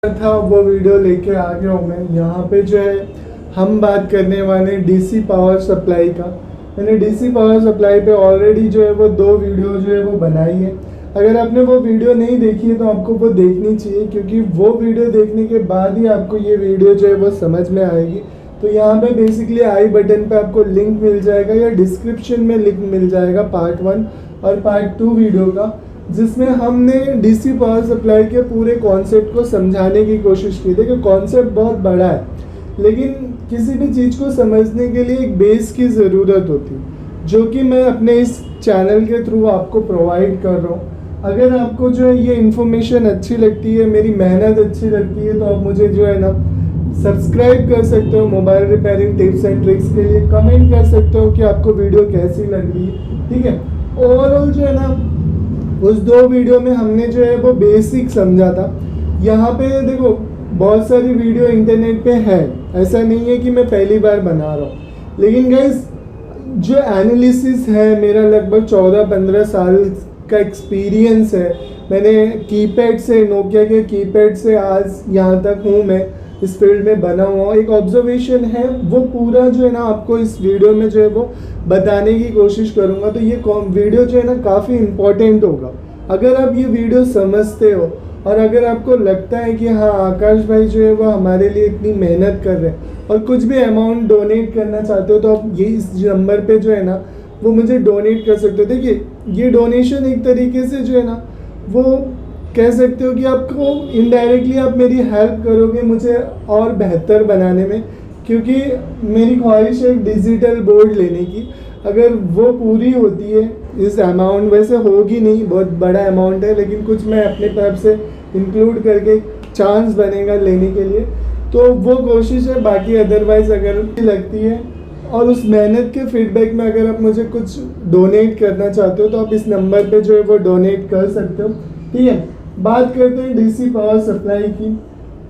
था वो वीडियो लेके आ गया हूँ मैं। यहाँ पे जो है हम बात करने वाले डीसी पावर सप्लाई का। मैंने डीसी पावर सप्लाई पे ऑलरेडी जो है वो 2 वीडियो जो है वो बनाई है। अगर आपने वो वीडियो नहीं देखी है तो आपको वो देखनी चाहिए, क्योंकि वो वीडियो देखने के बाद ही आपको ये वीडियो जो है वो समझ में आएगी। तो यहाँ पे बेसिकली आई बटन पे आपको लिंक मिल जाएगा या डिस्क्रिप्शन में लिंक मिल जाएगा पार्ट 1 और पार्ट 2 वीडियो का, जिसमें हमने डीसी पावर सप्लाई के पूरे कॉन्सेप्ट को समझाने की कोशिश की थी। कि कॉन्सेप्ट बहुत बड़ा है, लेकिन किसी भी चीज़ को समझने के लिए एक बेस की ज़रूरत होती है, जो कि मैं अपने इस चैनल के थ्रू आपको प्रोवाइड कर रहा हूँ। अगर आपको जो है ये इन्फॉर्मेशन अच्छी लगती है, मेरी मेहनत अच्छी लगती है, तो आप मुझे जो है ना सब्सक्राइब कर सकते हो mobile repairing tips and tricks के लिए। कमेंट कर सकते हो कि आपको वीडियो कैसी लग रही है, ठीक है। ओवरऑल जो है ना उस 2 वीडियो में हमने जो है वो बेसिक समझा था। यहाँ पे देखो बहुत सारी वीडियो इंटरनेट पे है, ऐसा नहीं है कि मैं पहली बार बना रहा हूँ। लेकिन गाइस जो एनालिसिस है, मेरा लगभग 14-15 साल का एक्सपीरियंस है। मैंने कीपैड से, नोकिया के कीपैड से आज यहाँ तक हूँ, मैं इस फील्ड में बना हुआ। एक ऑब्जर्वेशन है, वो पूरा जो है ना आपको इस वीडियो में जो है वो बताने की कोशिश करूँगा। तो ये वीडियो जो है ना काफ़ी इम्पोर्टेंट होगा। अगर आप ये वीडियो समझते हो और अगर आपको लगता है कि हाँ आकाश भाई जो है वो हमारे लिए इतनी मेहनत कर रहे हैं और कुछ भी अमाउंट डोनेट करना चाहते हो, तो आप ये इस नंबर पे जो है ना वो मुझे डोनेट कर सकते हो। देखिए ये डोनेशन एक तरीके से जो है ना वो कह सकते हो कि आपको इनडायरेक्टली आप मेरी हेल्प करोगे मुझे और बेहतर बनाने में, क्योंकि मेरी ख्वाहिश है एक डिजिटल बोर्ड लेने की। अगर वो पूरी होती है, इस अमाउंट वैसे होगी नहीं, बहुत बड़ा अमाउंट है, लेकिन कुछ मैं अपने तरफ से इंक्लूड करके चांस बनेगा लेने के लिए, तो वो कोशिश है। बाकी अदरवाइज़ अगर लगती है और उस मेहनत के फीडबैक में अगर आप मुझे कुछ डोनेट करना चाहते हो तो आप इस नंबर पे जो है वो डोनेट कर सकते हो, ठीक है। बात करते हैं डीसी पावर सप्लाई की।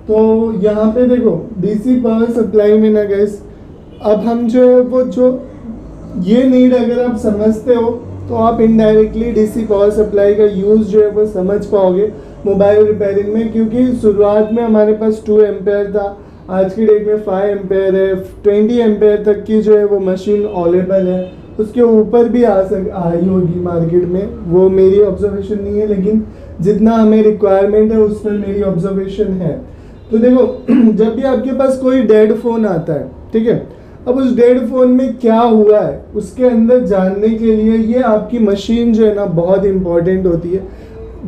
तो यहाँ पे देखो डीसी पावर सप्लाई में ना गाइस, अब हम जो है वो जो ये नीड अगर आप समझते हो तो आप इनडायरेक्टली डीसी पावर सप्लाई का यूज़ जो है वो समझ पाओगे मोबाइल रिपेयरिंग में। क्योंकि शुरुआत में हमारे पास 2 एम्पेयर था, आज की डेट में 5 एम्पेयर है, 20 एम्पेयर तक की जो है वो मशीन अवेलेबल है। उसके ऊपर भी आई होगी मार्केट में, वो मेरी ऑब्जर्वेशन नहीं है, लेकिन जितना हमें रिक्वायरमेंट है उस पर मेरी ऑब्जर्वेशन है। तो देखो जब भी आपके पास कोई डेड फ़ोन आता है, ठीक है, अब उस डेड फ़ोन में क्या हुआ है उसके अंदर जानने के लिए ये आपकी मशीन जो है ना बहुत इम्पॉर्टेंट होती है।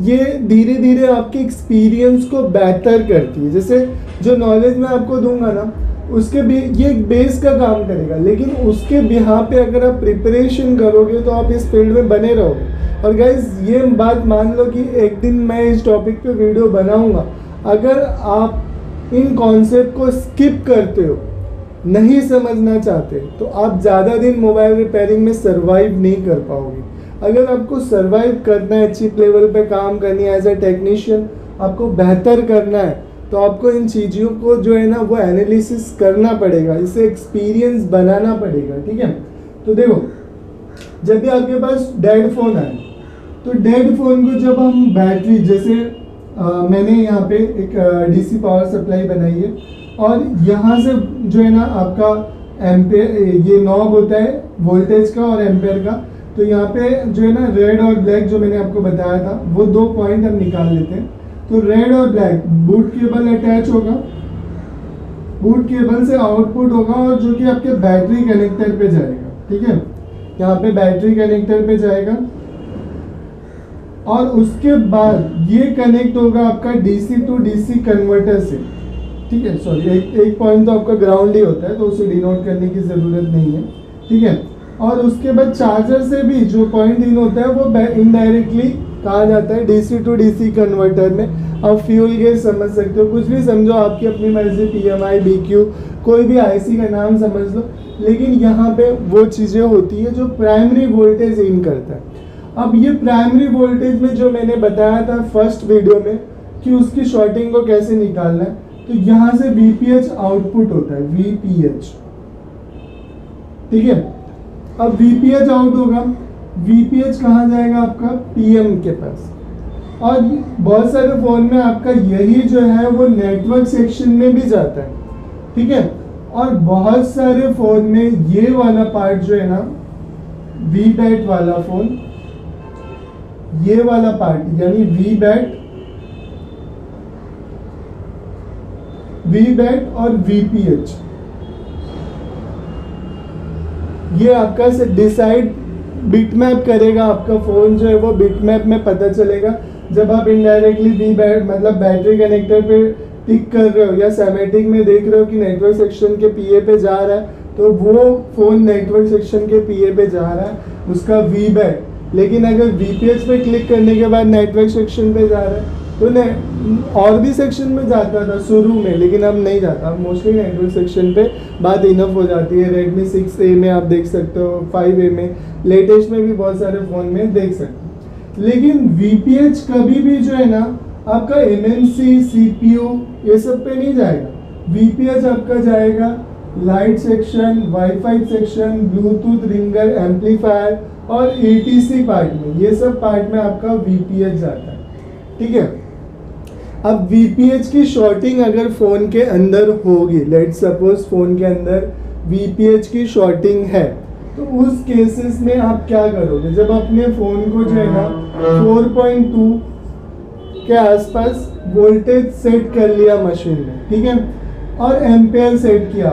ये धीरे धीरे आपके एक्सपीरियंस को बेहतर करती है। जैसे जो नॉलेज मैं आपको दूंगा ना उसके भी ये एक बेस का काम करेगा, लेकिन उसके बिहार पे अगर आप प्रिपरेशन करोगे तो आप इस फील्ड में बने रहोगे। और गाइज ये बात मान लो कि एक दिन मैं इस टॉपिक पे वीडियो बनाऊंगा, अगर आप इन कॉन्सेप्ट को स्किप करते हो, नहीं समझना चाहते, तो आप ज़्यादा दिन मोबाइल रिपेयरिंग में सर्वाइव नहीं कर पाओगे। अगर आपको सर्वाइव करना है, चिप लेवल पे काम करनी है, एज ए टेक्नीशियन आपको बेहतर करना है, तो आपको इन चीज़ों को जो है ना वो एनालिसिस करना पड़ेगा, इसे एक्सपीरियंस बनाना पड़ेगा, ठीक है। तो देखो जब भी आपके पास डेड फ़ोन आए तो डेड फ़ोन को जब हम बैटरी, जैसे मैंने यहाँ पे एक डीसी पावर सप्लाई बनाई है और यहाँ से जो है ना आपका एम्पेयर, ये नॉब होता है वोल्टेज का और एम्पेयर का। तो यहाँ पे जो है ना रेड और ब्लैक जो मैंने आपको बताया था वो 2 पॉइंट हम निकाल लेते हैं। तो रेड और ब्लैक बूट केबल अटैच होगा, बूट केबल से आउटपुट होगा और जो कि आपके बैटरी कनेक्टर पे जाएगा, ठीक है। यहाँ पे बैटरी कनेक्टर पे जाएगा और उसके बाद ये कनेक्ट होगा आपका डीसी टू डीसी कन्वर्टर से, ठीक है। सॉरी एक पॉइंट तो आपका ग्राउंड ही होता है, तो उसे डिनोट करने की ज़रूरत नहीं है, ठीक है। और उसके बाद चार्जर से भी जो पॉइंट इन होता है वो इनडायरेक्टली कहा जाता है डीसी टू डीसी कन्वर्टर में। आप फ्यूल गेज समझ सकते हो, कुछ भी समझो, आपकी अपनी मर्जी, PMI, BQ, कोई भी IC का नाम समझ लो, लेकिन यहाँ पे वो चीज़ें होती है जो प्राइमरी वोल्टेज इन करता है। अब ये प्राइमरी वोल्टेज में जो मैंने बताया था फर्स्ट वीडियो में कि उसकी शॉर्टिंग को कैसे निकालना है, तो यहाँ से VPH आउटपुट होता है, VPH, ठीक है। अब VPH आउट होगा, VPH कहाँ जाएगा आपका PM के पास, और बहुत सारे फ़ोन में आपका यही जो है वो नेटवर्क सेक्शन में भी जाता है, ठीक है। और बहुत सारे फ़ोन में ये वाला पार्ट जो है ना, वीबैट वाला फ़ोन, ये वाला पार्ट यानी वीबैट और वीपीएच, ये आपका से डिसाइड बिटमैप करेगा। आपका फ़ोन जो है वो बिटमैप में पता चलेगा जब आप इनडायरेक्टली वीबैट मतलब बैटरी कनेक्टर पे टिक कर रहे हो या सेमेटिक में देख रहे हो कि नेटवर्क सेक्शन के पीए पे जा रहा है, तो वो फ़ोन नेटवर्क सेक्शन के पीए पे जा रहा है, उसका वीबैट। लेकिन अगर वीपीएच पे क्लिक करने के बाद नेटवर्क सेक्शन पे जा रहा है तो और भी सेक्शन में जाता था शुरू में, लेकिन अब नहीं जाता। अब मोस्टली नेटवर्क सेक्शन पे बात इनफ हो जाती है। Redmi 6A में आप देख सकते हो, 5A में, लेटेस्ट में भी बहुत सारे फ़ोन में देख सकते हो। लेकिन VPH कभी भी जो है ना आपका MMC, CPU ये सब पे नहीं जाएगा। VPH आपका जाएगा light section, WiFi section, Bluetooth ringer, amplifier और ATC पार्ट में, ये सब पार्ट में आपका VPH जाता है, ठीक है। अब VPH की शॉर्टिंग अगर फ़ोन के अंदर होगी, लेट्स सपोज फ़ोन के अंदर VPH की शॉर्टिंग है, तो उस केसेस में आप क्या करोगे? जब अपने फ़ोन को जो है ना 4.2 के आसपास वोल्टेज सेट कर लिया मशीन में, ठीक है, और एम्पेयर सेट किया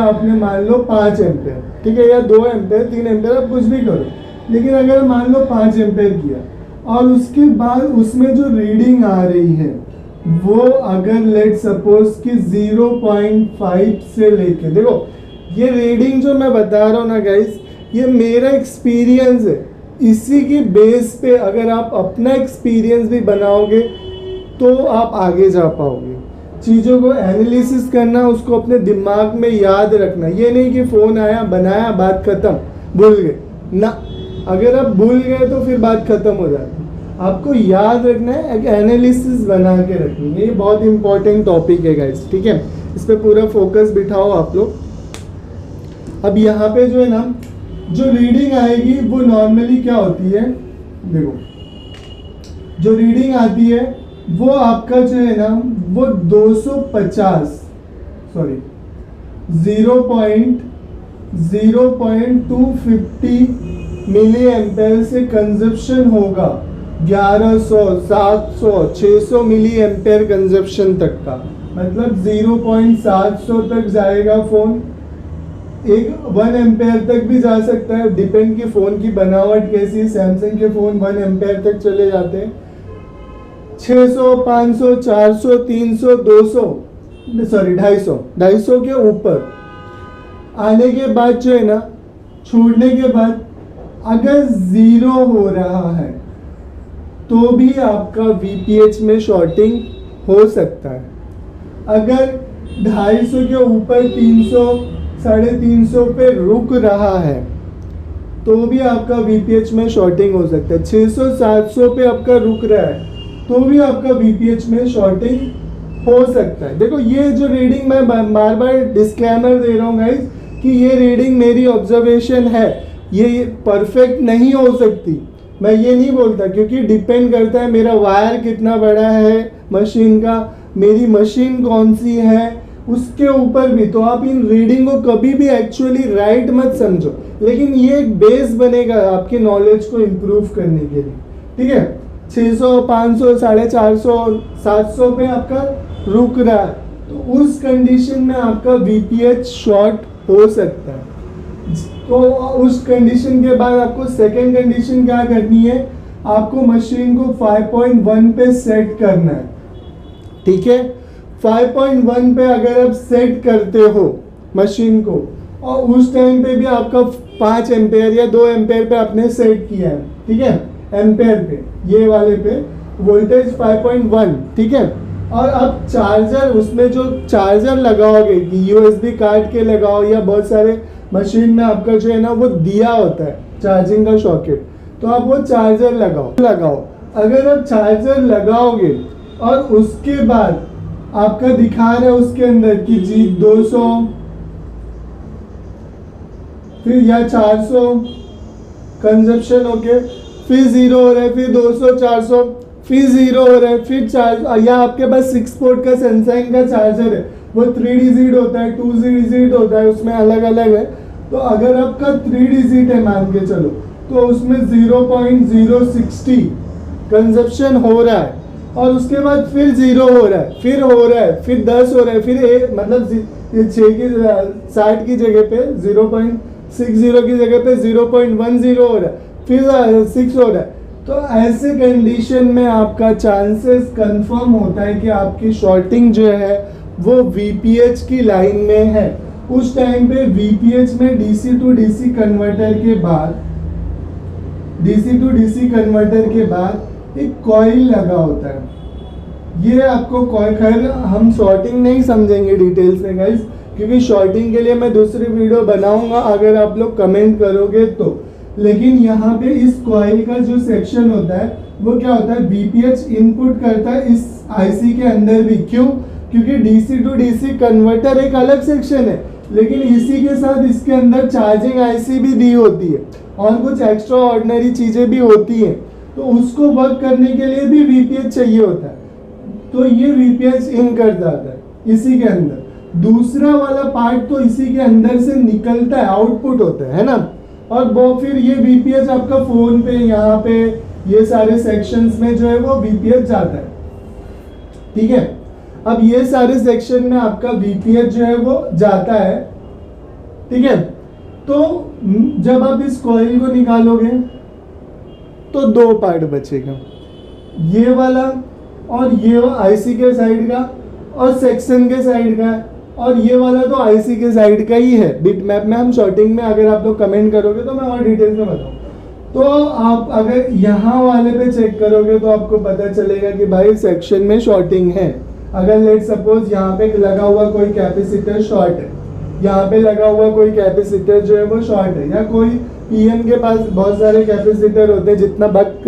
आपने, मान लो 5 एम्पेयर, ठीक है, या 2 एम्पेयर, 3 एम्पेयर, आप कुछ भी करो। लेकिन अगर मान लो 5 एम्पेयर किया और उसके बाद उसमें जो रीडिंग आ रही है वो अगर लेट सपोज कि 0.5 से लेके, देखो ये रीडिंग जो मैं बता रहा हूँ ना गाइस, ये मेरा एक्सपीरियंस है। इसी की बेस पे अगर आप अपना एक्सपीरियंस भी बनाओगे तो आप आगे जा पाओगे। चीज़ों को एनालिसिस करना, उसको अपने दिमाग में याद रखना, ये नहीं कि फ़ोन आया, बनाया, बात ख़त्म, भूल गए ना। अगर आप भूल गए तो फिर बात ख़त्म हो जाती है। आपको याद रखना है, एक एनालिसिस बना के रखनी है। ये बहुत इंपॉर्टेंट टॉपिक है गाइस, ठीक है, इस पर पूरा फोकस बिठाओ आप लोग। अब यहाँ पे जो है ना, जो रीडिंग आएगी वो नॉर्मली क्या होती है, देखो जो रीडिंग आती है वो आपका जो है ना वो 0.250 मिली एम्पेयर से कंजप्शन होगा। 1100, 700, 600 मिली एम्पेयर कंजप्शन तक का, मतलब 0.700 तक जाएगा फ़ोन। एक 1 एम्पेयर तक भी जा सकता है, डिपेंड की फ़ोन की बनावट कैसी। सैमसंग के फ़ोन 1 एम्पेयर तक चले जाते हैं। 600, 500, 400, 300, 250 के ऊपर आने के बाद जो है ना, छोड़ने के बाद अगर 0 हो रहा है तो भी आपका VPH में शॉर्टिंग हो सकता है। अगर 250 के ऊपर 300, 350 पे रुक रहा है तो भी आपका VPH में शॉर्टिंग हो सकता है। 600, 700 पे आपका रुक रहा है तो भी आपका VPH में शॉर्टिंग हो सकता है। देखो ये जो रीडिंग मैं बार बार डिस्क्लेमर दे रहा हूँ गाइस कि ये रीडिंग मेरी ऑब्जर्वेशन है, ये परफेक्ट नहीं हो सकती, मैं ये नहीं बोलता, क्योंकि डिपेंड करता है मेरा वायर कितना बड़ा है मशीन का, मेरी मशीन कौन सी है, उसके ऊपर भी। तो आप इन रीडिंग को कभी भी एक्चुअली राइट मत समझो, लेकिन ये एक बेस बनेगा आपके नॉलेज को इम्प्रूव करने के लिए, ठीक है। 600, 500, 450, 700 पे आपका रुक रहा है तो उस कंडीशन में आपका VPH शॉर्ट हो सकता है। तो उस कंडीशन के बाद आपको सेकेंड कंडीशन क्या करनी है, आपको मशीन को 5.1 पे सेट करना है, ठीक है। 5.1 पे अगर आप सेट करते हो मशीन को और उस टाइम पे भी आपका 5 एम्पेयर या 2 एम्पेयर पे आपने सेट किया है, ठीक है, एम्पेयर पे, ये वाले पे वोल्टेज 5.1, ठीक है। और अब चार्जर, उसमें जो चार्जर लगाओगे कि USB काट के लगाओ या बहुत सारे मशीन में आपका जो है ना वो दिया होता है चार्जिंग का सॉकेट, तो आप वो चार्जर लगाओ। अगर आप चार्जर लगाओगे और उसके बाद आपका दिखा रहा है उसके अंदर कि जी 200 फिर या 400 कंजप्शन होके फिर 0 हो रहा है, फिर 200 400, फिर 0 हो रहा है, फिर चार्ज। या आपके पास 6 पोर्ट का सैमसंग का चार्जर है, वो 3 डिजिट होता है, 2 डिजिट होता है, उसमें अलग अलग है। तो अगर आपका 3 डिजिट है मान के चलो, तो उसमें 0.060 कंजप्शन हो रहा है, और उसके बाद फिर 0 हो रहा है, फिर हो रहा है, फिर 10 हो रहा है, फिर मतलब 60 की जगह पे 0.60 की जगह पे 0.10 हो रहा है, फिर 6 हो रहा है। तो ऐसे कंडीशन में आपका चांसेस कंफर्म होता है कि आपकी शॉर्टिंग जो है वो VPH की लाइन में है। उस टाइम पे VPH में DC टू DC कन्वर्टर के बाद एक कॉइल लगा होता है। ये आपको कॉइल, खैर हम शॉर्टिंग नहीं समझेंगे डिटेल्स में गाइस, क्योंकि शॉर्टिंग के लिए मैं दूसरी वीडियो बनाऊंगा अगर आप लोग कमेंट करोगे तो। लेकिन यहाँ पे इस कॉइल का जो सेक्शन होता है वो क्या होता है, VPH इनपुट करता है इस IC के अंदर भी। क्यों? क्योंकि DC टू DC कन्वर्टर एक अलग सेक्शन है, लेकिन इसी के साथ इसके अंदर चार्जिंग IC भी दी होती है और कुछ एक्स्ट्रा ऑर्डिनरी चीज़ें भी होती हैं, तो उसको वर्क करने के लिए भी VPH चाहिए होता है। तो ये VPH इन कर जाता है इसी के अंदर। दूसरा वाला पार्ट तो इसी के अंदर से निकलता है, आउटपुट होता है ना, और वो फिर ये VPH आपका फोन पे, यहाँ पे ये सारे सेक्शंस में जो है वो VPH जाता है। ठीक है, अब ये सारे सेक्शन में आपका VPH जो है वो जाता है। ठीक है, तो जब आप इस कॉइल को निकालोगे तो 2 पार्ट बचेगा, ये वाला और ये IC के साइड का और सेक्शन के साइड का, और ये वाला तो IC के साइड का ही है। बिट मैप में हम शॉर्टिंग में अगर आप लोग कमेंट करोगे तो मैं और डिटेल्स में बताऊँ। तो आप अगर यहाँ वाले पे चेक करोगे तो आपको पता चलेगा कि भाई सेक्शन में शॉर्टिंग है। अगर लेट सपोज यहाँ पे लगा हुआ कोई कैपेसिटर शॉर्ट है, यहाँ पे लगा हुआ कोई कैपेसिटर जो है वो शॉर्ट है, या कोई PM के पास बहुत सारे कैपेसिटर होते हैं, जितना बक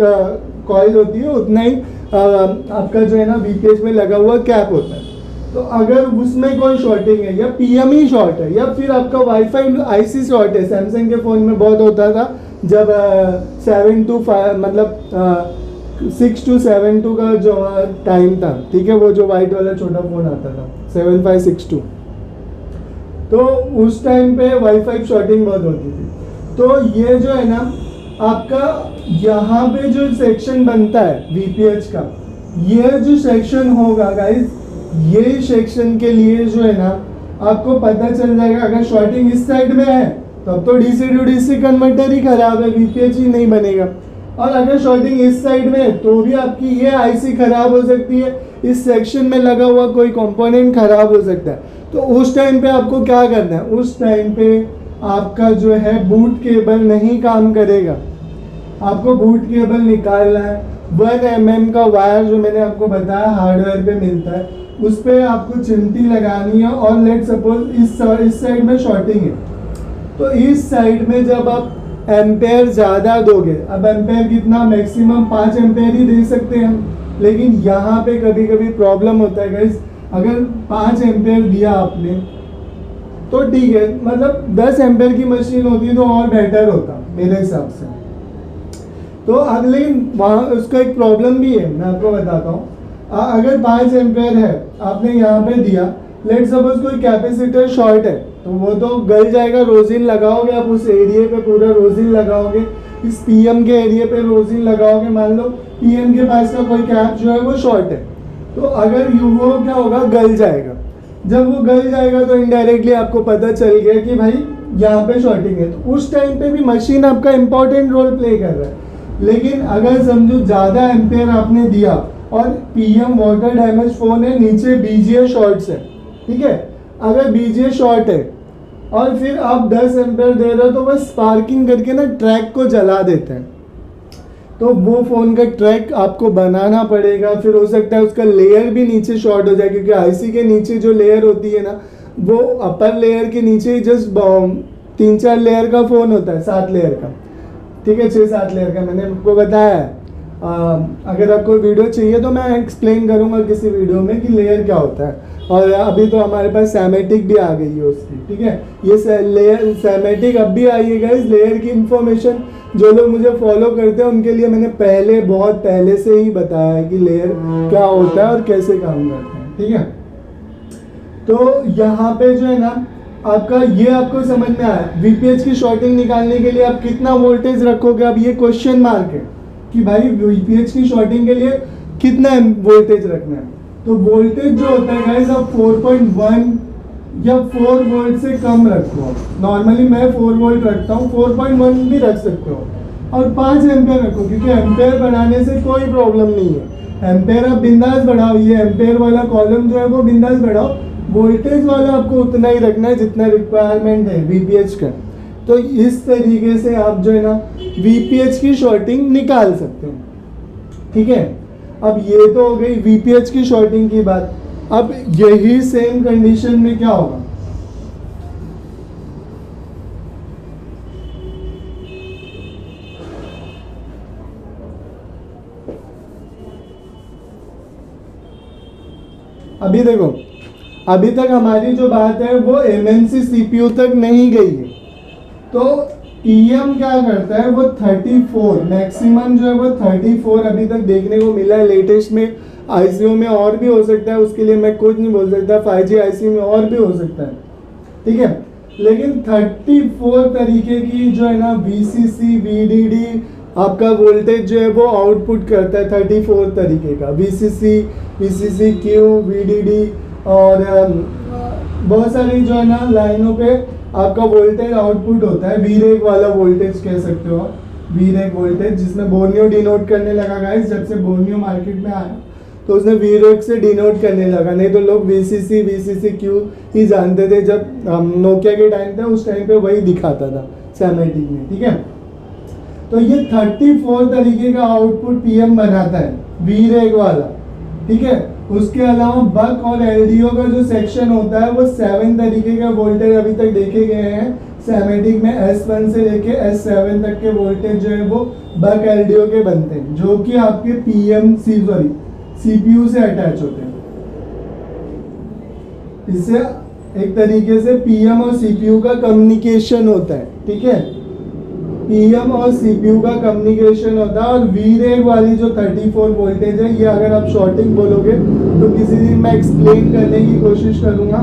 कॉइल होती है उतना ही आपका जो है ना VPH में लगा हुआ कैप होता है। तो अगर उसमें कोई शॉर्टिंग है, या PM ही शॉर्ट है, या फिर आपका वाईफाई IC शॉर्ट है, सैमसंग के फ़ोन में बहुत होता था जब 7 to 5 मतलब 6 to 7 2 का जो टाइम था। ठीक है, वो जो वाइट वाला छोटा फ़ोन आता था 7562, तो उस टाइम पे वाईफाई शॉर्टिंग बहुत होती थी। तो ये जो है ना आपका यहाँ पे जो सेक्शन बनता है VPH का, ये जो सेक्शन होगा गाइस, ये सेक्शन के लिए जो है ना आपको पता चल जाएगा। अगर शॉर्टिंग इस साइड में है तब तो DC टू DC कन्वर्टर ही खराब है, VPH ही नहीं बनेगा। और अगर शॉर्टिंग इस साइड में है तो भी आपकी ये IC खराब हो सकती है, इस सेक्शन में लगा हुआ कोई कंपोनेंट खराब हो सकता है। तो उस टाइम पे आपको क्या करना है, उस टाइम पे आपका जो है बूट केबल नहीं काम करेगा, आपको बूट केबल निकालना है। 1 mm का वायर जो मैंने आपको बताया हार्डवेयर पे मिलता है, उस पर आपको चिमटी लगानी है। और लेट सपोज इस साइड में शॉर्टिंग है, तो इस साइड में जब आप एम्पेयर ज़्यादा दोगे, अब एम्पेयर कितना, मैक्सिमम 5 एम्पेयर ही दे सकते हैं हम, लेकिन यहाँ पे कभी कभी प्रॉब्लम होता है गाइस। अगर 5 एम्पेयर दिया आपने तो ठीक है, मतलब 10 एम्पेयर की मशीन होती तो और बेटर होता मेरे हिसाब से। तो लेकिन वहाँ उसका एक प्रॉब्लम भी है, मैं आपको बताता हूँ। अगर 5 एम्पेयर है आपने यहाँ पे दिया, लेट सपोज कोई कैपेसिटर शॉर्ट है, तो वो तो गल जाएगा। रोजिन लगाओगे आप उस एरिया पे, पूरा रोजिन लगाओगे, इस PM के एरिया पे रोजिन लगाओगे। मान लो PM के पास का कोई कैप जो है वो शॉर्ट है, तो अगर वो क्या होगा, गल जाएगा। जब वो गल जाएगा तो इनडायरेक्टली आपको पता चल गया कि भाई यहाँ पे शॉर्टिंग है। तो उस टाइम पे भी मशीन आपका इंपॉर्टेंट रोल प्ले कर रहा है। लेकिन अगर समझो ज़्यादा एम्पेयर आपने दिया और PM वाटर डैमेज फ़ोन है, नीचे BGA शॉर्ट्स है, ठीक है, अगर BGA शॉर्ट है और फिर आप 10 एम्पेयर दे रहे हो, तो वह स्पार्किंग करके ना ट्रैक को जला देते हैं। तो वो फ़ोन का ट्रैक आपको बनाना पड़ेगा। फिर हो सकता है उसका लेयर भी नीचे शॉर्ट हो जाए, क्योंकि IC के नीचे जो लेयर होती है ना, वो अपर लेयर के नीचे ही जस्ट 3-4 लेयर का फ़ोन होता है, 7 लेयर का, ठीक है, 6-7 लेयर का मैंने आपको बताया है। अगर आपको वीडियो चाहिए तो मैं एक्सप्लेन करूँगा किसी वीडियो में कि लेयर क्या होता है। और अभी तो हमारे पास सैमेटिक भी आ गई है उसकी, ठीक है। ये लेयर सैमेटिक अब भी आई है गाइस। लेयर की इंफॉर्मेशन जो लोग मुझे फॉलो करते हैं उनके लिए मैंने बहुत पहले से ही बताया है कि लेयर क्या होता है और कैसे काम करते हैं, ठीक है। तो यहाँ पे जो है ना आपका ये आपको समझ में आया। वीपीएच की शॉर्टिंग निकालने के लिए आप कितना वोल्टेज रखोगे, अब ये क्वेश्चन मार्क है कि भाई वीपीएच की शॉर्टिंग के लिए कितना वोल्टेज रखना है। तो वोल्टेज जो होता है गाइस आप 4.1 या 4 वोल्ट से कम रखो। नॉर्मली मैं 4 वोल्ट रखता हूँ, 4.1 भी रख सकते हो, और 5 एम्पेयर रखो, क्योंकि एम्पेयर बढ़ाने से कोई प्रॉब्लम नहीं है। एम्पेयर आप बिंदास बढ़ाओ, ये एम्पेयर वाला कॉलम जो है वो बिंदास बढ़ाओ। वोल्टेज वाला आपको उतना ही रखना है जितना रिक्वायरमेंट है वीपीएच का। तो इस तरीके से आप जो है ना वीपीएच की शॉर्टिंग निकाल सकते हो, ठीक है। अब ये तो हो गई वीपीएच की शॉर्टिंग की बात। अब यही सेम कंडीशन में क्या होगा, अभी देखो, अभी तक हमारी जो बात है वो एमएमसी सीपीयू तक नहीं गई है। तो पीएम क्या करता है, वो 34 मैक्सिमम जो है वो 34 अभी तक देखने को मिला है। लेटेस्ट में आईसीयू में और भी हो सकता है, उसके लिए मैं कुछ नहीं बोल सकता। 5G आईसीयू में और भी हो सकता है, ठीक है। लेकिन 34 तरीके की जो है ना वीसीसी वीडीडी आपका वोल्टेज जो है वो आउटपुट करता है। 34 तरीके का वीसीसी क्यू वीडीडी और बहुत सारी जो है ना लाइनों पे आपका वोल्टेज आउटपुट होता है। वीरेक वाला वोल्टेज कह सकते हो, वीरेक वोल्टेज, जिसमें बोर्नियो डिनोट करने लगा गाइस। जब से बोर्नियो मार्केट में आया तो उसने वीरेक से डिनोट करने लगा, नहीं तो लोग वीसीसी क्यू ही जानते थे। जब नोकिया के टाइम था उस टाइम पे वही दिखाता था सैमेटिक में, ठीक है। तो ये 34 तरीके का आउटपुट पीएम बनाता है वीरेक वाला, ठीक है। उसके अलावा बक और एलडीओ का जो सेक्शन होता है वो 7 तरीके के वोल्टेज अभी तक देखे गए हैं सैमेटिक में। S1 से लेके S7 तक के वोल्टेज जो है वो बक एलडीओ के बनते हैं, जो कि आपके सीपीयू से अटैच होते हैं। इससे एक तरीके से पीएम और सीपीयू का कम्युनिकेशन होता है, ठीक है। पीएम और सीपीयू का कम्युनिकेशन होता है। और वीरेक वाली जो 34 वोल्टेज है, ये अगर आप शॉर्टिंग बोलोगे तो किसी दिन मैं एक्सप्लेन करने की कोशिश करूंगा।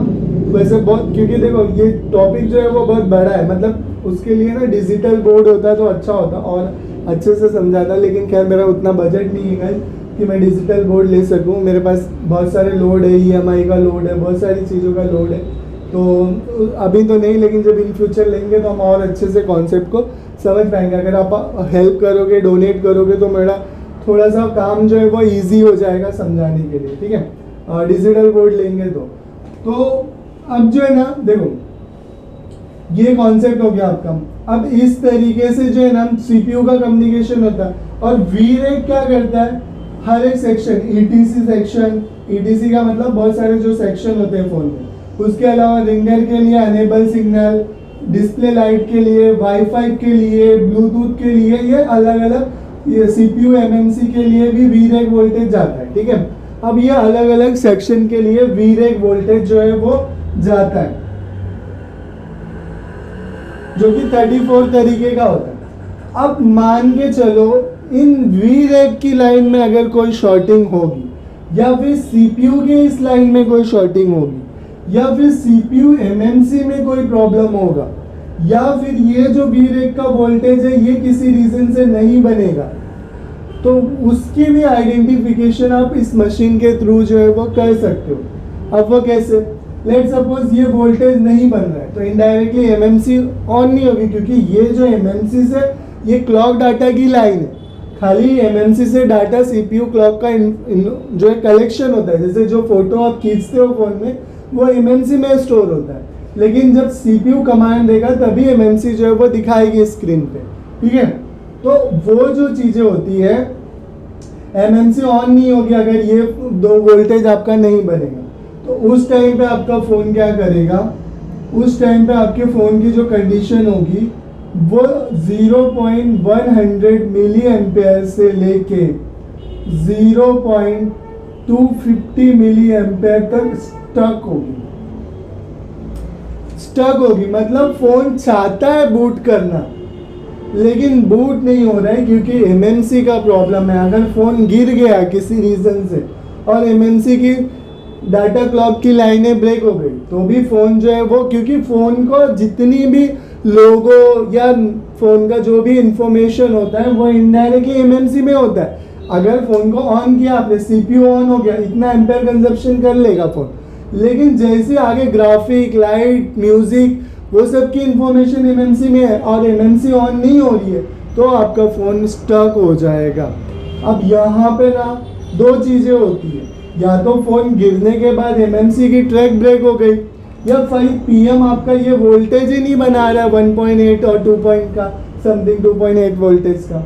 वैसे बहुत, क्योंकि देखो ये टॉपिक जो है वो बहुत बड़ा है, मतलब उसके लिए ना डिजिटल बोर्ड होता तो अच्छा होता और अच्छे से समझाता। लेकिन खैर मेरा उतना बजट नहीं है कि मैं डिजिटल बोर्ड ले सकूं। मेरे पास बहुत सारे लोड है, ईएमआई का लोड है, बहुत सारी चीज़ों का लोड है। तो अभी तो नहीं, लेकिन जब इन फ्यूचर लेंगे तो हम और अच्छे से कॉन्सेप्ट को समझ पाएंगे। अगर आप हेल्प करोगे, डोनेट करोगे, तो मेरा थोड़ा सा काम जो है वो इजी हो जाएगा समझाने के लिए, ठीक है। डिजिटल बोर्ड लेंगे तो अब जो है ना देखो, ये कॉन्सेप्ट हो गया आपका। अब इस तरीके से जो है ना सीपीयू का कम्युनिकेशन होता है। और वीरेक क्या करता है, हर एक सेक्शन, ईटीसी सेक्शन, ईटीसी का मतलब बहुत सारे जो सेक्शन होते हैं फोन में, उसके अलावा रिंगर के लिए अनेबल सिग्नल, डिस्प्ले लाइट के लिए, वाईफाई के लिए, ब्लूटूथ के लिए, ये अलग अलग ये सीपीयू एमएमसी के लिए भी वीरेक वोल्टेज जाता है, ठीक है। अब ये अलग अलग सेक्शन के लिए वीरेक वोल्टेज जो है वो जाता है, जो कि 34 तरीके का होता है। अब मान के चलो इन वीरेक की लाइन में अगर कोई शॉर्टिंग होगी, या फिर सीपीयू के इस लाइन में कोई शॉर्टिंग होगी, या फिर सीपीयू एमएमसी में कोई प्रॉब्लम होगा, या फिर ये जो वीरेक का वोल्टेज है ये किसी रीजन से नहीं बनेगा, तो उसकी भी आइडेंटिफिकेशन आप इस मशीन के थ्रू जो है वो कर सकते हो। अब वो कैसे, लेट सपोज ये वोल्टेज नहीं बन रहा है तो इनडायरेक्टली एमएमसी ऑन नहीं होगी, क्योंकि ये जो एमएमसी से ये क्लॉक डाटा की लाइन है। खाली एमएमसी से डाटा सीपीयू क्लॉक का जो है कलेक्शन होता है। जैसे जो फोटो आप खींचते हो फोन में वो एमएमसी में स्टोर होता है, लेकिन जब सीपीयू कमांड देगा तभी एमएमसी जो है वो दिखाएगी स्क्रीन पे, ठीक है। तो वो जो चीजें होती है, एमएमसी ऑन नहीं होगी अगर ये 2 वोल्टेज आपका नहीं बनेगा, तो उस टाइम पे आपका फोन क्या करेगा, उस टाइम पे आपके फोन की जो कंडीशन होगी वो 0.100 मिली एम्पेयर से लेके 0.250 मिली एम्पेयर तक स्टक होगी मतलब फोन चाहता है बूट करना लेकिन बूट नहीं हो रहा है क्योंकि एमएमसी का प्रॉब्लम है। अगर फ़ोन गिर गया किसी रीज़न से और एमएमसी की डाटा क्लॉक की लाइनें ब्रेक हो गई तो भी फ़ोन जो है वो, क्योंकि फ़ोन को जितनी भी लोगो या फ़ोन का जो भी इंफॉर्मेशन होता है वो इनडायरेक्टली एमएमसी में होता है। अगर फ़ोन को ऑन किया आपने, सीपीयू ऑन हो गया, इतना एम्पेयर कंजप्शन कर लेगा फ़ोन, लेकिन जैसे आगे ग्राफिक, लाइट, म्यूज़िक वो सब की इंफॉर्मेशन एमएमसी में है और एमएमसी ऑन नहीं हो रही है तो आपका फ़ोन स्टक हो जाएगा। अब यहाँ पे ना दो चीज़ें होती है, या तो फ़ोन गिरने के बाद एमएमसी की ट्रैक ब्रेक हो गई या फिर पीएम आपका ये वोल्टेज ही नहीं बना रहा है 1.8 और 2 पॉइंट का समथिंग 2.8 वोल्टेज का,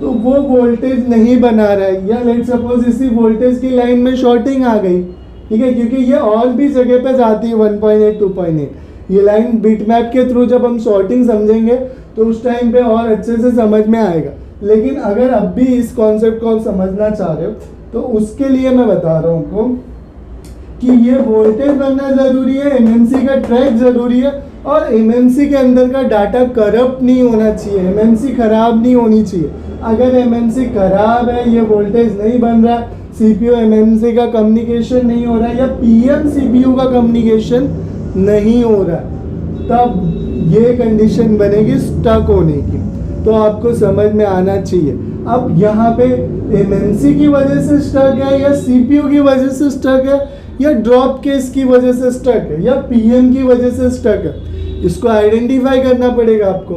तो वो वोल्टेज नहीं बना रहा है। या लेट सपोज इसी वोल्टेज की लाइन में शॉर्टिंग आ गई, ठीक है, क्योंकि ये और भी जगह पे जाती है 1.8 2.8। ये लाइन बिटमैप के थ्रू जब हम शॉर्टिंग समझेंगे तो उस टाइम पे और अच्छे से समझ में आएगा। लेकिन अगर अब भी इस कॉन्सेप्ट को आप समझना चाह रहे हो तो उसके लिए मैं बता रहा हूँ आपको कि ये वोल्टेज बनना ज़रूरी है, एमएमसी का ट्रैक ज़रूरी है और एमएमसी के अंदर का डाटा करप्ट नहीं होना चाहिए, एमएमसी खराब नहीं होनी चाहिए। अगर एमएमसी खराब है, ये वोल्टेज नहीं बन रहा, सीपीयू एमएमसी का कम्युनिकेशन नहीं हो रहा है या पीएम सीपीयू का कम्युनिकेशन नहीं हो रहा, तब ये कंडीशन बनेगी स्टक होने की। तो आपको समझ में आना चाहिए। अब यहाँ पे एमएमसी की वजह से स्टक है या सीपीयू की वजह से स्टक है या ड्रॉप केस की वजह से स्टक है या पीएम की वजह से स्टक है, इसको आइडेंटिफाई करना पड़ेगा आपको।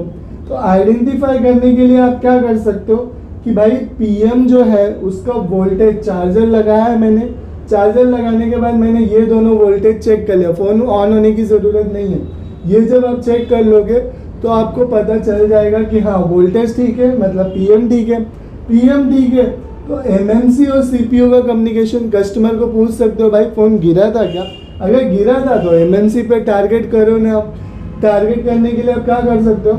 तो आइडेंटिफाई करने के लिए आप क्या कर सकते हो कि भाई पीएम जो है उसका वोल्टेज, चार्जर लगाया है मैंने, चार्जर लगाने के बाद मैंने ये दोनों वोल्टेज चेक कर लिया, फ़ोन ऑन होने की ज़रूरत नहीं है। ये जब आप चेक कर लोगे तो आपको पता चल जाएगा कि हाँ वोल्टेज ठीक है, मतलब पीएम ठीक है, पीएम ठीक है, तो एमएमसी और सीपीयू का कम्युनिकेशन कस्टमर को पूछ सकते हो भाई फ़ोन गिरा था क्या। अगर गिरा था तो एमएमसी पे टारगेट करो ना। आप टारगेट करने के लिए आप क्या कर सकते हो,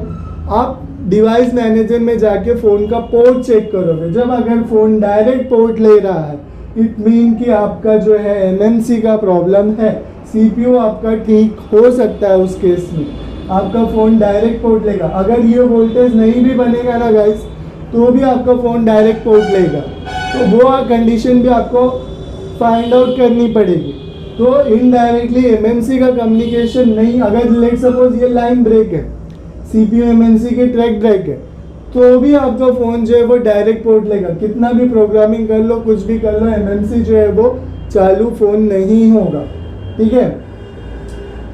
आप डिवाइस मैनेजर में जाके फ़ोन का पोर्ट चेक करोगे। जब अगर फ़ोन डायरेक्ट पोर्ट ले रहा है इट मीन कि आपका जो है एमएमसी का प्रॉब्लम है, सीपीयू आपका ठीक हो सकता है, उस केस में आपका फ़ोन डायरेक्ट पोर्ट लेगा। अगर ये वोल्टेज नहीं भी बनेगा ना गाइस तो भी आपका फ़ोन डायरेक्ट पोर्ट लेगा, तो वो कंडीशन भी आपको फाइंड आउट करनी पड़ेगी। तो इनडायरेक्टली एमएमसी का कम्युनिकेशन नहीं, अगर लेट सपोज ये लाइन ब्रेक है, सीपीयू एमएमसी के ट्रैक ब्रेक है, तो भी आपका फ़ोन जो है वो डायरेक्ट पोर्ट लेगा। कितना भी प्रोग्रामिंग कर लो, कुछ भी कर लो, एमएमसी जो है वो चालू फ़ोन नहीं होगा, ठीक है।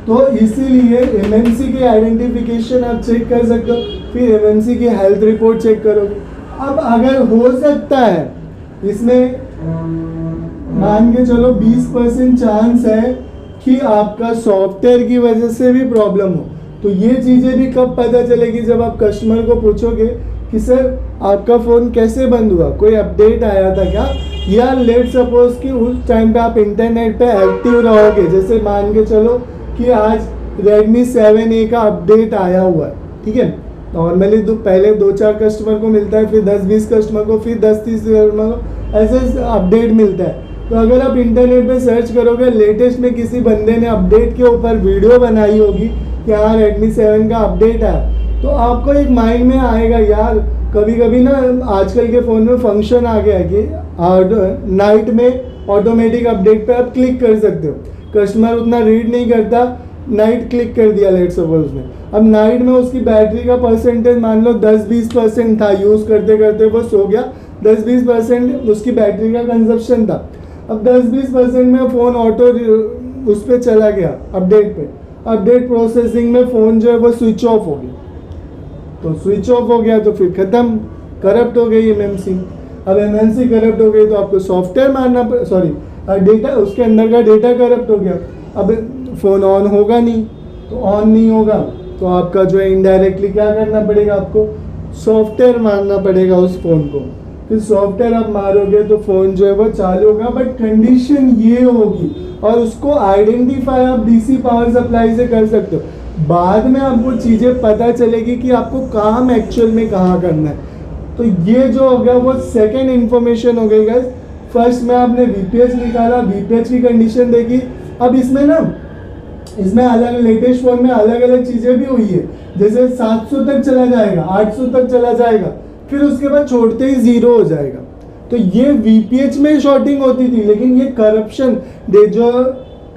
तो इसीलिए एमएमसी की आइडेंटिफिकेशन आप चेक कर सकते हो, फिर एमएमसी की हेल्थ रिपोर्ट चेक करोगे। अब अगर हो सकता है इसमें मान के चलो 20% चांस है कि आपका सॉफ्टवेयर की वजह से भी प्रॉब्लम हो, तो ये चीज़ें भी कब पता चलेगी, जब आप कस्टमर को पूछोगे कि सर आपका फ़ोन कैसे बंद हुआ, कोई अपडेट आया था क्या, या लेट सपोज कि उस टाइम पे आप इंटरनेट पे एक्टिव रहोगे। जैसे मान के चलो कि आज Redmi 7A का अपडेट आया हुआ है, ठीक है। नॉर्मली तो पहले 2-4 कस्टमर को मिलता है, फिर 10-20 कस्टमर को, फिर 10-30 कस्टमर को, ऐसे अपडेट मिलता है। तो अगर आप इंटरनेट पे सर्च करोगे, लेटेस्ट में किसी बंदे ने अपडेट के ऊपर वीडियो बनाई होगी कि हाँ Redmi 7 का अपडेट आया, तो आपको एक माइंड में आएगा यार, कभी कभी ना आजकल के फ़ोन में फंक्शन आ गया है कि नाइट में ऑटोमेटिक अपडेट पे आप क्लिक कर सकते हो। कस्टमर उतना रीड नहीं करता, नाइट क्लिक कर दिया लेट सपोज ने, अब नाइट में उसकी बैटरी का परसेंटेज मान लो 10-20% था, यूज़ करते करते वो सो गया, 10-20% उसकी बैटरी का कंजप्शन था। अब 10-20% में फ़ोन ऑटो उस पर चला गया अपडेट पे, अपडेट प्रोसेसिंग में फ़ोन जो है वो स्विच ऑफ हो गया। तो स्विच ऑफ हो गया तो फिर ख़त्म, करप्ट हो गई एमएमसी। अब एमएमसी करप्ट हो गई तो आपको सॉफ्टवेयर मारना, सॉरी डेटा, उसके अंदर का डेटा करप्ट हो गया। अब फ़ोन ऑन होगा नहीं, तो ऑन नहीं होगा तो आपका जो है इनडायरेक्टली क्या करना पड़ेगा, आपको सॉफ्टवेयर मारना पड़ेगा उस फ़ोन को। फिर सॉफ्टवेयर आप मारोगे तो फ़ोन जो है वो चालू होगा, बट कंडीशन ये होगी, और उसको आइडेंटिफाई आप डीसी पावर सप्लाई से कर सकते हो। बाद में आपको चीज़ें पता चलेगी कि आपको काम एक्चुअल में कहाँ करना है। तो ये जो हो गया वो सेकेंड इंफॉर्मेशन हो गई गाइस। फर्स्ट में आपने वीपीएच निकाला, वीपीएच की कंडीशन देखी। अब इसमें ना इसमें अलग लेटेस्ट फोन में अलग अलग चीजें भी हुई है, जैसे 700 तक चला जाएगा, 800 तक चला जाएगा, फिर उसके बाद छोड़ते ही 0 हो जाएगा। तो ये वीपीएच में शॉर्टिंग होती थी, लेकिन ये करप्शन जो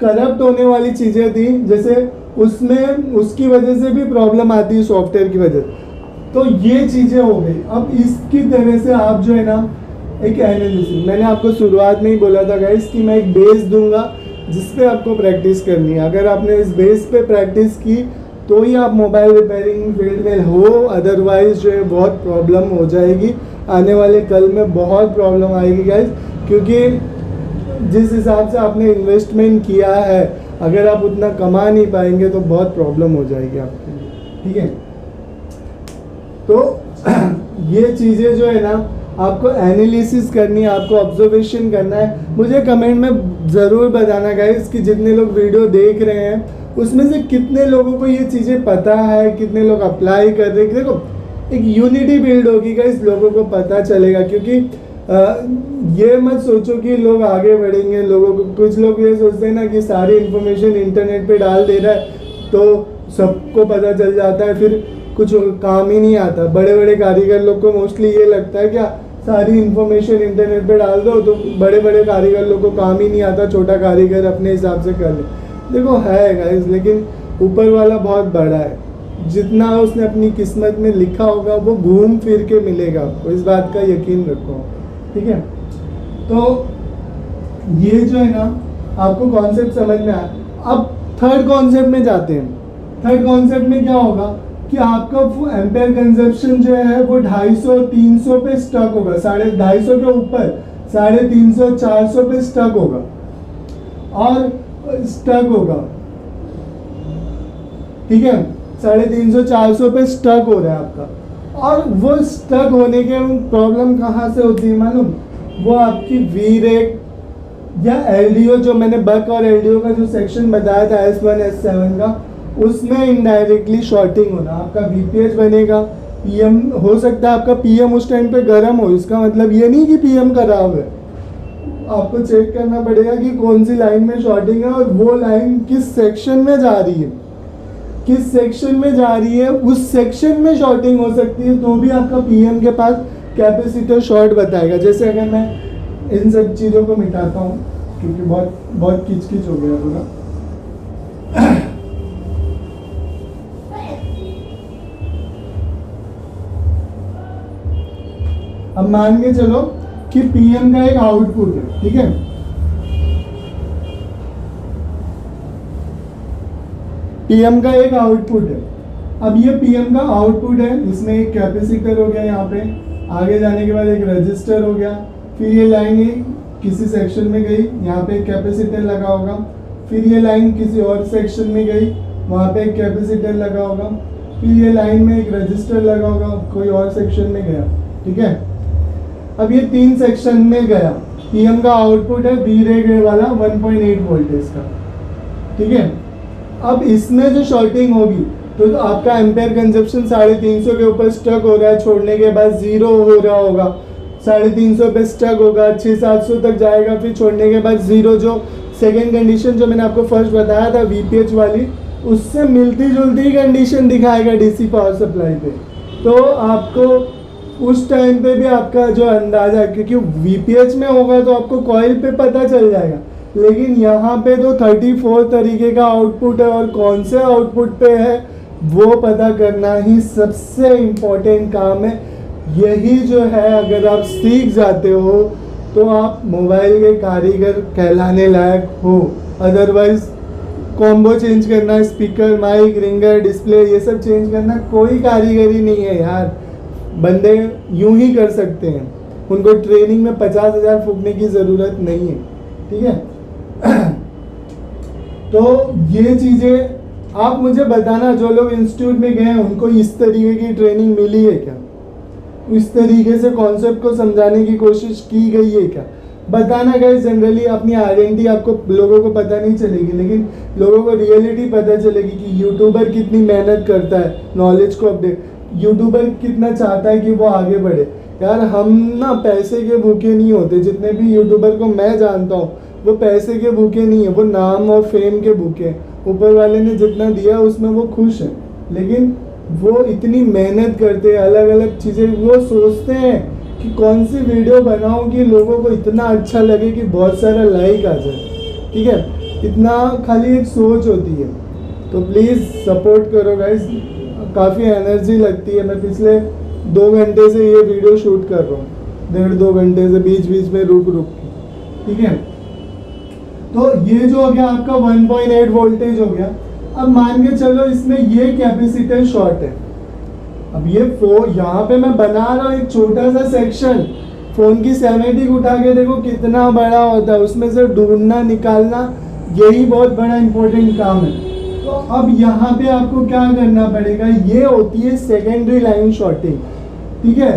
करप्ट होने वाली चीजें थी, जैसे उसमें उसकी वजह से भी प्रॉब्लम आती है सॉफ्टवेयर की वजह से। तो ये चीजें हो गई। अब इसकी तरह से आप जो है ना एक एनालिसिस, मैंने आपको शुरुआत में ही बोला था गाइस कि मैं एक बेस दूंगा जिस पे आपको प्रैक्टिस करनी है। अगर आपने इस बेस पे प्रैक्टिस की तो ही आप मोबाइल रिपेयरिंग फील्ड में हो, अदरवाइज जो है बहुत प्रॉब्लम हो जाएगी। आने वाले कल में बहुत प्रॉब्लम आएगी गाइस, क्योंकि जिस हिसाब से आपने इन्वेस्टमेंट किया है, अगर आप उतना कमा नहीं पाएंगे तो बहुत प्रॉब्लम हो जाएगी आपके लिए, ठीक है। तो ये चीज़ें जो है ना आपको एनालिसिस करनी है, आपको ऑब्जर्वेशन करना है। मुझे कमेंट में ज़रूर बताना गाइस कि जितने लोग वीडियो देख रहे हैं उसमें से कितने लोगों को ये चीज़ें पता है, कितने लोग अप्लाई कर रहे हैं। देखो एक यूनिटी बिल्ड होगी गाइस, लोगों को पता चलेगा। क्योंकि ये मत सोचो कि लोग आगे बढ़ेंगे। लोगों को, कुछ लोग ये सोचते हैं ना कि सारी इन्फॉर्मेशन इंटरनेट पे डाल दे रहा है तो सबको पता चल जाता है, फिर कुछ काम ही नहीं आता। बड़े बड़े कारीगर लोग को मोस्टली ये लगता है क्या सारी इन्फॉर्मेशन इंटरनेट पे डाल दो तो बड़े बड़े कारीगर लोग को काम ही नहीं आता, छोटा कारीगर अपने हिसाब से कर ले। देखो है गाइस, लेकिन ऊपर वाला बहुत बड़ा है। जितना उसने अपनी किस्मत में लिखा होगा वो घूम फिर के मिलेगा आपको, इस बात का यकीन रखो, ठीक है। तो ये जो है ना आपको कॉन्सेप्ट समझ में आया। अब थर्ड कॉन्सेप्ट में जाते हैं। थर्ड कॉन्सेप्ट में क्या होगा कि आपका एम्पेयर कंजप्शन जो है वो 250-300 पे स्टक होगा, 250 के ऊपर 350-400 पे स्टक होगा और स्टक होगा, ठीक है। 350-400 पे स्टक हो रहा है आपका। और वो स्टक होने के प्रॉब्लम कहाँ से होती है मालूम? वो आपकी वीरेक या एलडीओ, जो मैंने बक और एलडीओ का जो सेक्शन बताया था S1 S7 का, उसमें इनडायरेक्टली शॉर्टिंग होना। आपका वीपीएच बनेगा, पीएम हो सकता है आपका पीएम उस टाइम पे गर्म हो। इसका मतलब ये नहीं कि पीएम खराब है, आपको चेक करना पड़ेगा कि कौन सी लाइन में शॉर्टिंग है और वो लाइन किस सेक्शन में जा रही है, किस सेक्शन में जा रही है, उस सेक्शन में शॉर्टिंग हो सकती है। तो भी आपका पीएम के पास कैपेसिटर शॉर्ट बताएगा। जैसे अगर मैं इन सब चीज़ों को मिटाता हूँ क्योंकि बहुत किचकिच हो गया पूरा। अब मान के चलो कि पीएम का एक आउटपुट है, ठीक है। पीएम का एक आउटपुट है। अब ये पीएम का आउटपुट है, इसमें एक कैपेसिटर हो गया, यहाँ पे आगे जाने के बाद एक रजिस्टर हो गया, फिर ये लाइन किसी सेक्शन में गई, यहाँ पे एक कैपेसिटर लगा होगा, फिर ये लाइन किसी और सेक्शन में गई, वहाँ पे एक कैपेसिटर लगा होगा, फिर ये लाइन में एक रजिस्टर लगा होगा, कोई और सेक्शन में गया, ठीक है। अब ये 3 सेक्शन में गया। पीएम का आउटपुट है वी वाला 1.8 वोल्टेज का, ठीक है। अब इसमें जो शॉर्टिंग होगी तो आपका एम्पेयर कंजप्शन 350 के ऊपर स्टक हो रहा है, छोड़ने के बाद 0 हो रहा होगा, 350 पे स्टक होगा, 600-700 तक जाएगा, फिर छोड़ने के बाद 0। जो सेकेंड कंडीशन जो मैंने आपको फर्स्ट बताया था वीपीएच वाली, उससे मिलती जुलती कंडीशन दिखाएगा डीसी पावर सप्लाई पे। तो आपको उस टाइम पे भी आपका जो अंदाजा, क्योंकि वीपीएच में होगा तो आपको कॉइल पे पता चल जाएगा, लेकिन यहाँ पे तो 34 तरीके का आउटपुट है और कौन से आउटपुट पे है वो पता करना ही सबसे इम्पोर्टेंट काम है। यही जो है अगर आप सीख जाते हो तो आप मोबाइल के कारीगर कहलाने लायक हो। अदरवाइज कॉम्बो चेंज करना, स्पीकर, माइक, रिंगर, डिस्प्ले, ये सब चेंज करना कोई कारीगरी नहीं है यार। बंदे यूं ही कर सकते हैं, उनको ट्रेनिंग में 50,000 फूकने की ज़रूरत नहीं है, ठीक है। तो ये चीज़ें आप मुझे बताना, जो लोग इंस्टीट्यूट में गए हैं उनको इस तरीके की ट्रेनिंग मिली है क्या, इस तरीके से कॉन्सेप्ट को समझाने की कोशिश की गई है क्या, बताना गाइस। जनरली अपनी आइडेंटिटी आपको लोगों को पता नहीं चलेगी, लेकिन लोगों को रियलिटी पता चलेगी कि यूट्यूबर कितनी मेहनत करता है नॉलेज को अपडेट, यूट्यूबर कितना चाहता है कि वो आगे बढ़े। यार हम ना पैसे के भूखे नहीं होते, जितने भी यूट्यूबर को मैं जानता हूँ वो पैसे के भूखे नहीं है, वो नाम और फेम के भूखे हैं। ऊपर वाले ने जितना दिया उसमें वो खुश है, लेकिन वो इतनी मेहनत करते हैं, अलग अलग चीज़ें वो सोचते हैं कि कौन सी वीडियो बनाऊं कि लोगों को इतना अच्छा लगे कि बहुत सारा लाइक आ जाए। ठीक है, इतना खाली एक सोच होती है। तो प्लीज़ सपोर्ट करो गाइस, काफ़ी एनर्जी लगती है। मैं पिछले 2 घंटे से ये वीडियो शूट कर रहा हूँ, 1.5-2 घंटे से, बीच बीच में रुक रुक के। ठीक है, तो ये जो हो गया आपका 1.8 वोल्टेज हो गया। अब मान के चलो इसमें ये कैपेसिटर शॉर्ट है। अब ये यहाँ पे मैं बना रहा हूँ एक छोटा सा सेक्शन, फ़ोन की सिनेमैटिक उठा के देखो कितना बड़ा होता है, उसमें से ढूंढना निकालना यही बहुत बड़ा इंपॉर्टेंट काम है। तो अब यहाँ पे आपको क्या करना पड़ेगा, ये होती है सेकेंडरी लाइन शॉर्टिंग। ठीक है,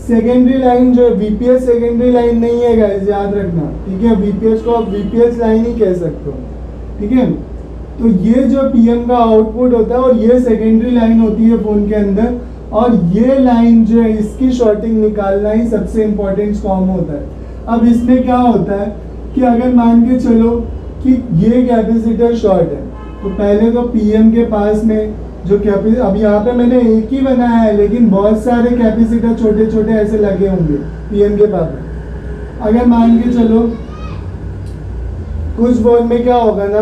सेकेंडरी लाइन जो है वीपीएस सेकेंडरी लाइन नहीं है गाइस, याद रखना। ठीक है, वीपीएस को आप वीपीएस लाइन ही कह सकते हो। ठीक है, तो ये जो पीएम का आउटपुट होता है और ये सेकेंडरी लाइन होती है फ़ोन के अंदर, और ये लाइन जो है इसकी शॉर्टिंग निकालना ही सबसे इम्पोर्टेंट काम होता है। अब इसमें क्या होता है कि अगर मान के चलो कि ये कैपेसिटर शॉर्ट है, तो पहले तो पीएम के पास में जो अब यहाँ पे मैंने एक ही बनाया है, लेकिन बहुत सारे कैपेसिटर छोटे छोटे ऐसे लगे होंगे पीएम के पास में। अगर मान के चलो कुछ फोन में क्या होगा ना,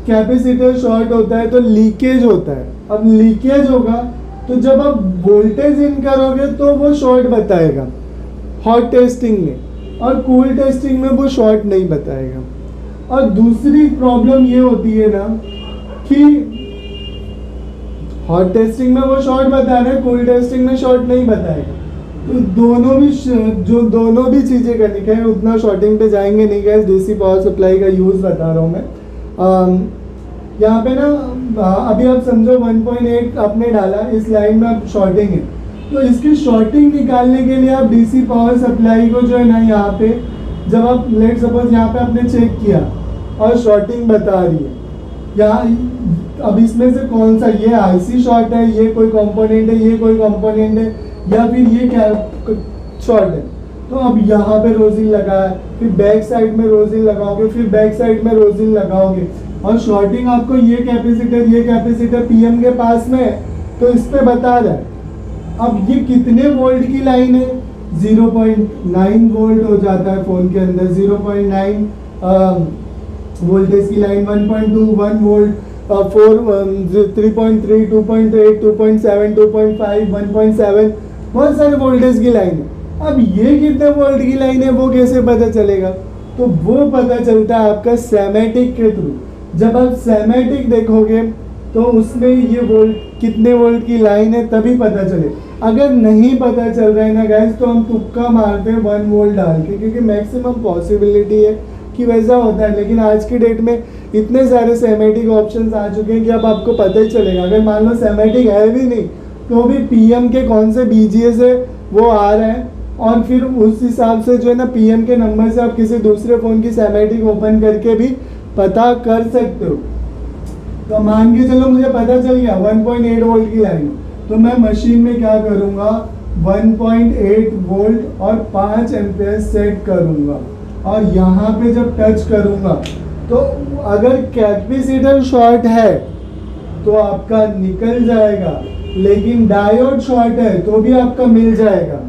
कैपेसिटर शॉर्ट होता है तो लीकेज होता है। अब लीकेज होगा तो जब आप वोल्टेज इन करोगे तो वो शॉर्ट बताएगा हॉट टेस्टिंग में, और कूल टेस्टिंग में वो शॉर्ट नहीं बताएगा। और दूसरी प्रॉब्लम ये होती है ना कि हॉट टेस्टिंग में वो शॉर्ट बता रहा है, कूल टेस्टिंग में शॉर्ट नहीं बताएगा। तो दोनों भी चीज़ें करनी है। उतना शॉर्टिंग पे जाएंगे नहीं गाइस, डीसी पावर सप्लाई का यूज़ बता रहा हूँ मैं। यहाँ पे ना अभी आप समझो 1.8 आपने डाला, इस लाइन में आप शॉर्टिंग है, तो इसकी शॉर्टिंग निकालने के लिए आप डीसी पावर सप्लाई को जो है ना, यहाँ पे जब आप लेट सपोज यहाँ पे आपने चेक किया और शॉर्टिंग बता रही है यहाँ, अब इसमें से कौन सा, ये आईसी शॉर्ट है, ये कोई कंपोनेंट है, ये कोई कंपोनेंट है, या फिर ये क्या शॉर्ट है। तो अब यहाँ पे रोजिन लगा है, फिर बैक साइड में रोजिन लगाओगे, फिर बैक साइड में रोजिन लगाओगे, और शॉर्टिंग आपको ये कैपेसिटर पीएम के पास में है तो इस पे बता रहा है। अब ये कितने वोल्ट की लाइन है, 0.9 वोल्ट हो जाता है फ़ोन के अंदर, 0.9 वोल्टेज की लाइन, 1.2 1 वोल्ट, 3.3 2.8 2.7 2.5 1.7, बहुत सारे वोल्टेज की लाइन है। अब ये कितने वोल्ट की लाइन है वो कैसे पता चलेगा, तो वो पता चलता है आपका सेमेटिक के थ्रू। जब आप सेमेटिक देखोगे तो उसमें ये वोल्ट कितने वोल्ट की लाइन है तभी पता चले। अगर नहीं पता चल रहा है ना गाइस, तो हम तुक्का मारते हैं 1 वोल्ट डाल के, क्योंकि मैक्सिमम पॉसिबिलिटी है कि वैसा होता है। लेकिन आज की डेट में इतने सारे सेमेटिक ऑप्शंस आ चुके हैं कि अब आपको पता ही चलेगा। अगर मान लो सेमेटिक है भी नहीं तो भी पीएम के कौन से बीजीएस है वो आ रहा है, और फिर उस हिसाब से जो है ना पीएम के नंबर से आप किसी दूसरे फ़ोन की सेमेटिक ओपन करके भी पता कर सकते हो। तो मान के चलो मुझे पता चल गया 1.8 वोल्ट की लाइन, तो मैं मशीन में क्या करूँगा, 1.8 वोल्ट और 5 एम्पेयर सेट करूँगा, और यहाँ पे जब टच करूँगा तो अगर कैपेसिटर शॉर्ट है तो आपका निकल जाएगा, लेकिन डायोड शॉर्ट है तो भी आपका मिल जाएगा,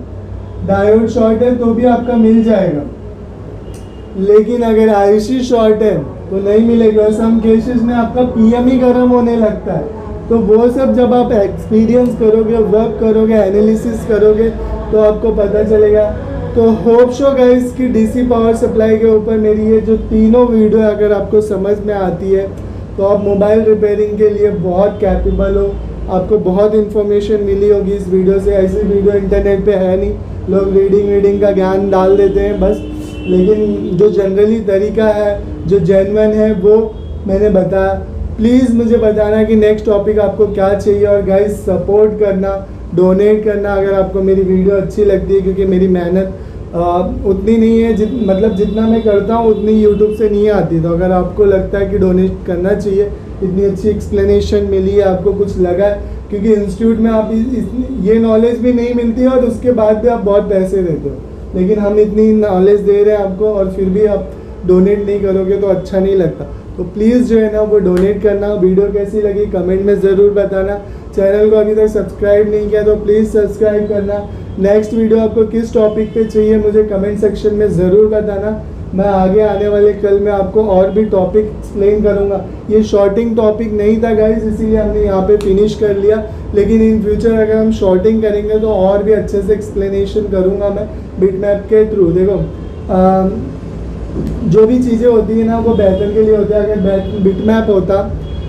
डायोड शॉर्ट है तो भी आपका मिल जाएगा। लेकिन अगर आईसी शॉर्ट है तो नहीं मिलेगा। सम केसेस में आपका पीएम ही गर्म होने लगता है। तो वो सब जब आप एक्सपीरियंस करोगे, वर्क करोगे, एनालिसिस करोगे तो आपको पता चलेगा। तो होप शो गाइस कि डीसी पावर सप्लाई के ऊपर मेरी ये जो तीनों वीडियो अगर आपको समझ में आती है तो आप मोबाइल रिपेयरिंग के लिए बहुत कैपेबल हो। आपको बहुत इन्फॉर्मेशन मिली होगी इस वीडियो से। ऐसी वीडियो इंटरनेट पे है नहीं, लोग रीडिंग का ज्ञान डाल देते हैं बस, लेकिन जो जनरली तरीका है, जो जेन्युइन है, वो मैंने बताया। प्लीज़ मुझे बताना कि नेक्स्ट टॉपिक आपको क्या चाहिए, और गाइस सपोर्ट करना, डोनेट करना अगर आपको मेरी वीडियो अच्छी लगती है, क्योंकि मेरी मेहनत उतनी नहीं है, मतलब जितना मैं करता हूँ उतनी यूट्यूब से नहीं आती। तो अगर आपको लगता है कि डोनेट करना चाहिए, इतनी अच्छी एक्सप्लेनेशन मिली है, आपको कुछ लगा है क्योंकि इंस्टीट्यूट में आप ये नॉलेज भी नहीं मिलती है और उसके बाद भी आप बहुत पैसे देते हो, लेकिन हम इतनी नॉलेज दे रहे हैं आपको और फिर भी आप डोनेट नहीं करोगे तो अच्छा नहीं लगता। तो प्लीज़ जो है ना वो डोनेट करना। वीडियो कैसी लगी कमेंट में ज़रूर बताना। चैनल को अभी तक सब्सक्राइब नहीं किया तो प्लीज़ सब्सक्राइब करना। नेक्स्ट वीडियो आपको किस टॉपिक पे चाहिए मुझे कमेंट सेक्शन में ज़रूर बताना। मैं आगे आने वाले कल में आपको और भी टॉपिक एक्सप्लेन करूँगा। ये शॉर्टिंग टॉपिक नहीं था गाइस, इसीलिए हमने यहाँ पे फिनिश कर लिया, लेकिन इन फ्यूचर अगर हम शॉर्टिंग करेंगे तो और भी अच्छे से एक्सप्लेनेशन करूँगा मैं बिटमैप के थ्रू। देखो जो भी चीज़ें होती है ना वो बेहतर के लिए होता है। अगर बिटमैप होता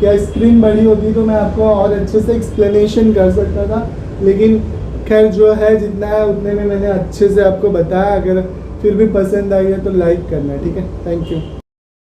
या स्क्रीन बड़ी होती तो मैं आपको और अच्छे से एक्सप्लेनेशन कर सकता था, लेकिन खैर जो है जितना है उतने में मैंने अच्छे से आपको बताया। अगर फिर भी पसंद आई है तो लाइक करना, ठीक है। Thank you.